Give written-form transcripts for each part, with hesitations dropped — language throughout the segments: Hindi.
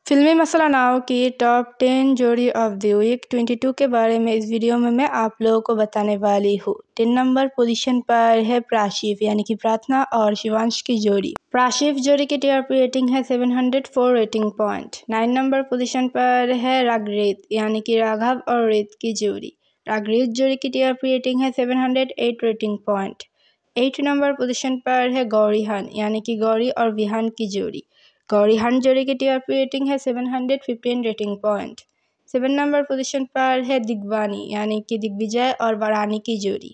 फिल्मी मसाला नाव की टॉप 10 जोड़ी ऑफ द वीक 22 के बारे में इस वीडियो में मैं आप लोगों को बताने वाली हूँ। 10 नंबर पोजीशन पर है प्राशिफ यानी कि प्रार्थना और शिवांश की जोड़ी। प्राशिफ जोड़ी की टीआरपी रेटिंग है 704 रेटिंग पॉइंट। 9 नंबर पोजीशन पर है रागरेत यानी कि राघव और रेत की जोड़ी। रागरेत जोड़ी की टीआरपी रेटिंग है 708 रेटिंग पॉइंट। 8 नंबर पोजीशन पर है गौरीहन यानी कि गौरी और विहान की जोड़ी। गौरीहन जोड़ी की टीआरपी रेटिंग है 715 रेटिंग पॉइंट। 7 नंबर पोजीशन पर है दिग्वानी यानी कि दिग्विजय और वारानी की जोड़ी।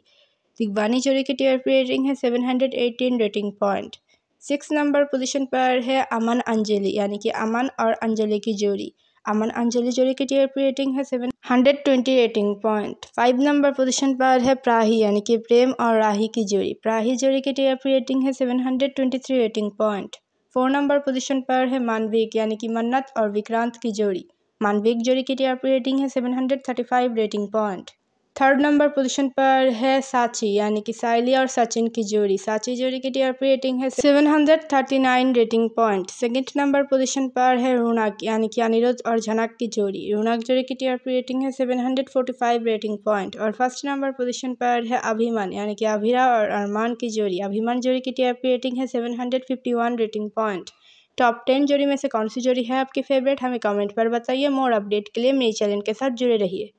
दिग्वानी जोड़ी की टीआरपी रेटिंग है 718 रेटिंग पॉइंट। 6 नंबर पोजीशन पर है अमन अंजलि यानी कि अमन और अंजलि की जोड़ी। अमन अंजलि जोड़ी की टीआरपी रेटिंग है 720 रेटिंग पॉइंट। 5 नंबर पोजीशन पर है प्राही यानी कि प्रेम और राही की जोड़ी। प्राही जोड़ी की टीआरपी रेटिंग है 723 रेटिंग पॉइंट। 4 नंबर पोजीशन पर है मानविक यानी कि मन्नत और विक्रांत की जोड़ी। मानविक जोड़ी की टीआरपी रेटिंग है 735 rating point. 3rd number position पर है साची यानी कि साइली और सचिन की जोड़ी। साची जोड़ी की टीआरपी रेटिंग है 739 rating point. 2nd number position पर है रौनक यानी कि अनिरुद्ध और झनक की जोड़ी। रौनक जोड़ी की टीआरपी रेटिंग है 745 रेटिंग पॉइंट। और 1st नंबर पोजीशन पर है अभिमन यानी कि अभिरा और अरमान की जोड़ी। अभिमन जोड़ी की टीआरपी रेटिंग है 751 रेटिंग पॉइंट। टॉप 10 जोड़ी में से कौन सी जोड़ी है आपकी फेवरेट, हमें कमेंट पर बताइए। मोर अपडेट के लिए मेरे चैनल के साथ जुड़े रहिए।